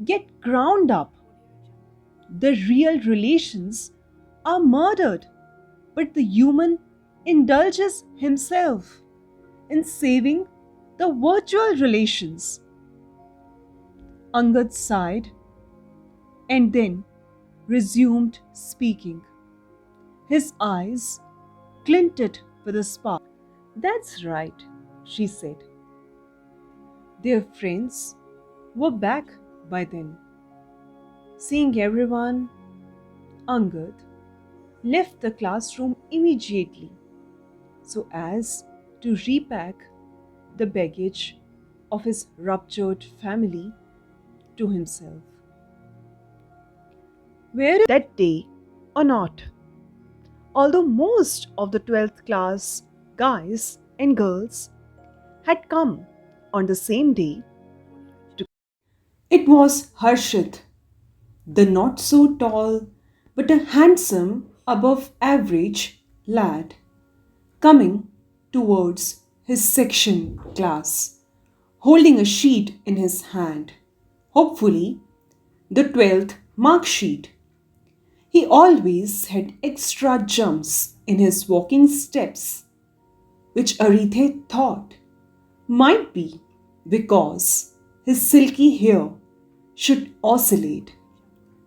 get ground up. The real relations are murdered, but the human indulges himself in saving the virtual relations. Angad sighed and then resumed speaking. His eyes glinted with a spark. That's right, she said. Their friends were back by then. Seeing everyone, Angad left the classroom immediately so as to repack the baggage of his ruptured family to himself. Where is that day or not? Although most of the 12th class guys and girls had come on the same day to. It was Harshit, the not so tall but a handsome above average lad, coming towards his section class, holding a sheet in his hand, hopefully the 12th mark sheet. He always had extra jumps in his walking steps, which Arithe thought might be because his silky hair should oscillate,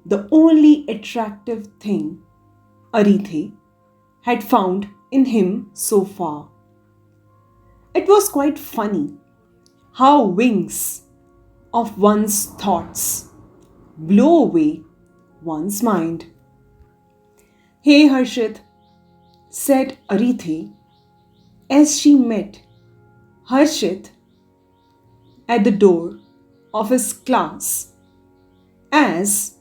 the only attractive thing Arithe had found in him so far. It was quite funny how wings of one's thoughts blow away one's mind. Hey Harshit, said Arithe as she met Harshit at the door of his class as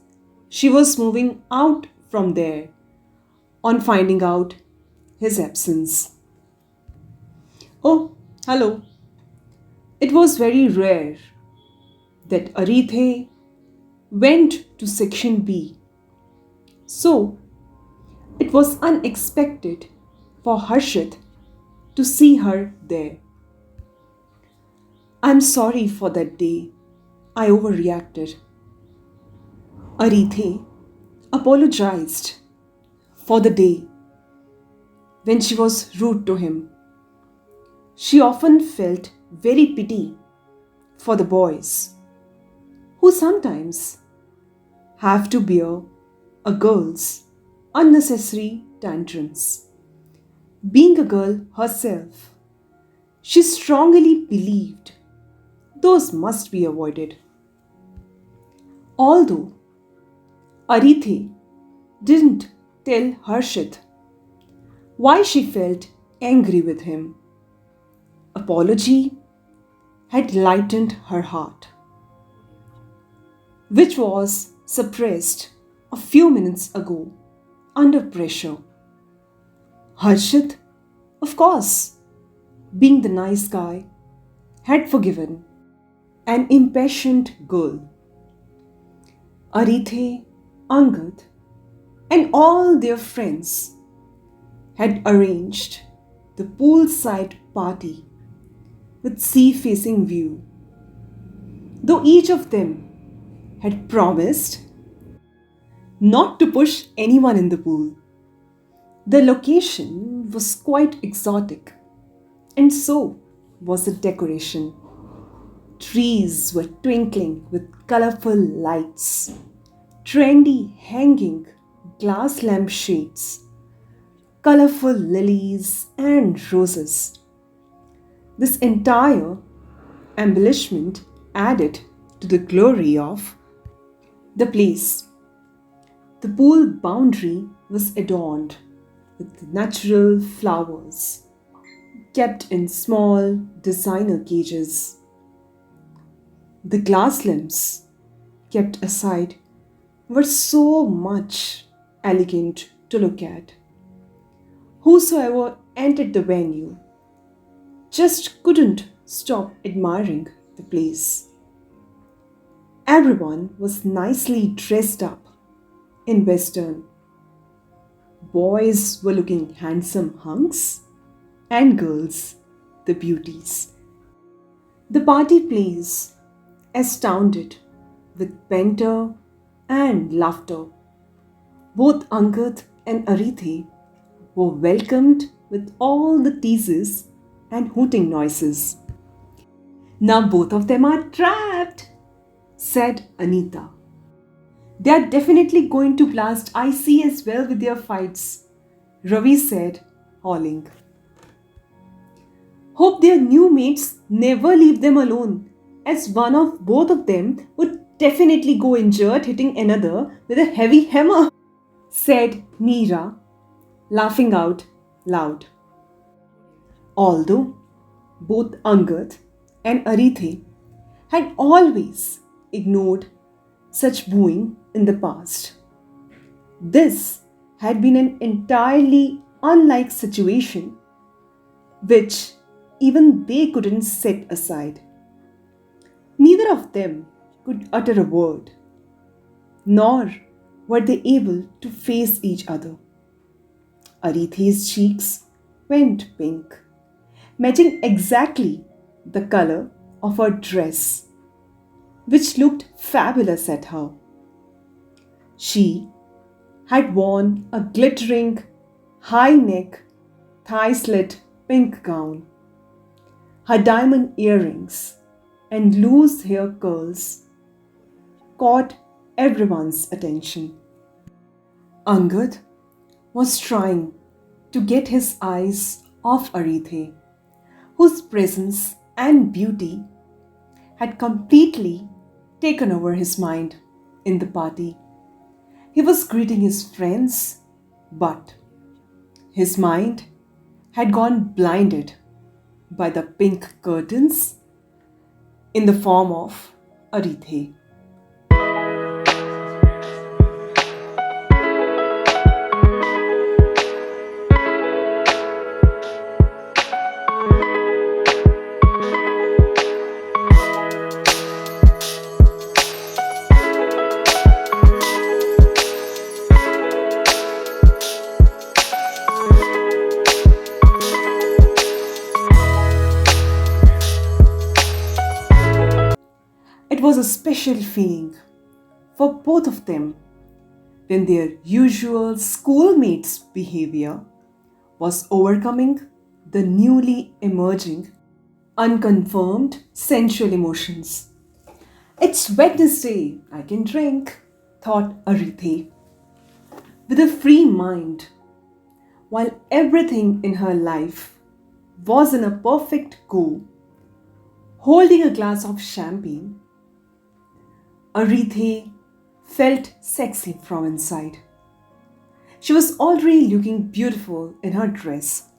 she was moving out from there on finding out his absence. Oh, hello. It was very rare that Arithe went to section B, so it was unexpected for Harshit to see her there. I'm sorry for that day. I overreacted. Arithe apologized for the day when she was rude to him. She often felt very pity for the boys who sometimes have to bear a girl's unnecessary tantrums. Being a girl herself, she strongly believed those must be avoided. Although Arithe didn't tell Harshit why she felt angry with him, apology had lightened her heart, which was suppressed a few minutes ago under pressure. Harshit, of course, being the nice guy, had forgiven an impatient girl. Arithe, Angad, and all their friends had arranged the poolside party with sea facing view, though each of them had promised not to push anyone in the pool. The location was quite exotic, and so was the decoration. Trees were twinkling with colorful lights, trendy hanging glass lampshades, colorful lilies and roses. This entire embellishment added to the glory of the place. The pool boundary was adorned with natural flowers kept in small designer cages. The glass lamps kept aside were so much elegant to look at. Whosoever entered the venue just couldn't stop admiring the place. Everyone was nicely dressed up in Western. Boys were looking handsome hunks, and girls the beauties. The party place astounded with banter and laughter. Both Angad and Arithe were welcomed with all the teases and hooting noises. Now both of them are trapped, said Anita. They are definitely going to blast IC as well with their fights, Ravi said, howling. Hope their new mates never leave them alone, as one of both of them would definitely go injured hitting another with a heavy hammer, said Meera, laughing out loud. Although both Angad and Arithe had always ignored such booing in the past. This had been an entirely unlike situation which even they couldn't set aside. Neither of them could utter a word, nor were they able to face each other. Arithe's cheeks went pink, matching exactly the color of her dress, which looked fabulous at her. She had worn a glittering, high neck, thigh slit pink gown. Her diamond earrings and loose hair curls caught everyone's attention. Angad was trying to get his eyes off Arithe, whose presence and beauty had completely taken over his mind in the party. He was greeting his friends, but his mind had gone blinded by the pink curtains in the form of Arithe. It was a special feeling for both of them when their usual schoolmates' behavior was overcoming the newly emerging, unconfirmed sensual emotions. It's Wednesday, I can drink, thought Arithe, with a free mind, while everything in her life was in a perfect go. Holding a glass of champagne, Arithe felt sexy from inside. She was already looking beautiful in her dress,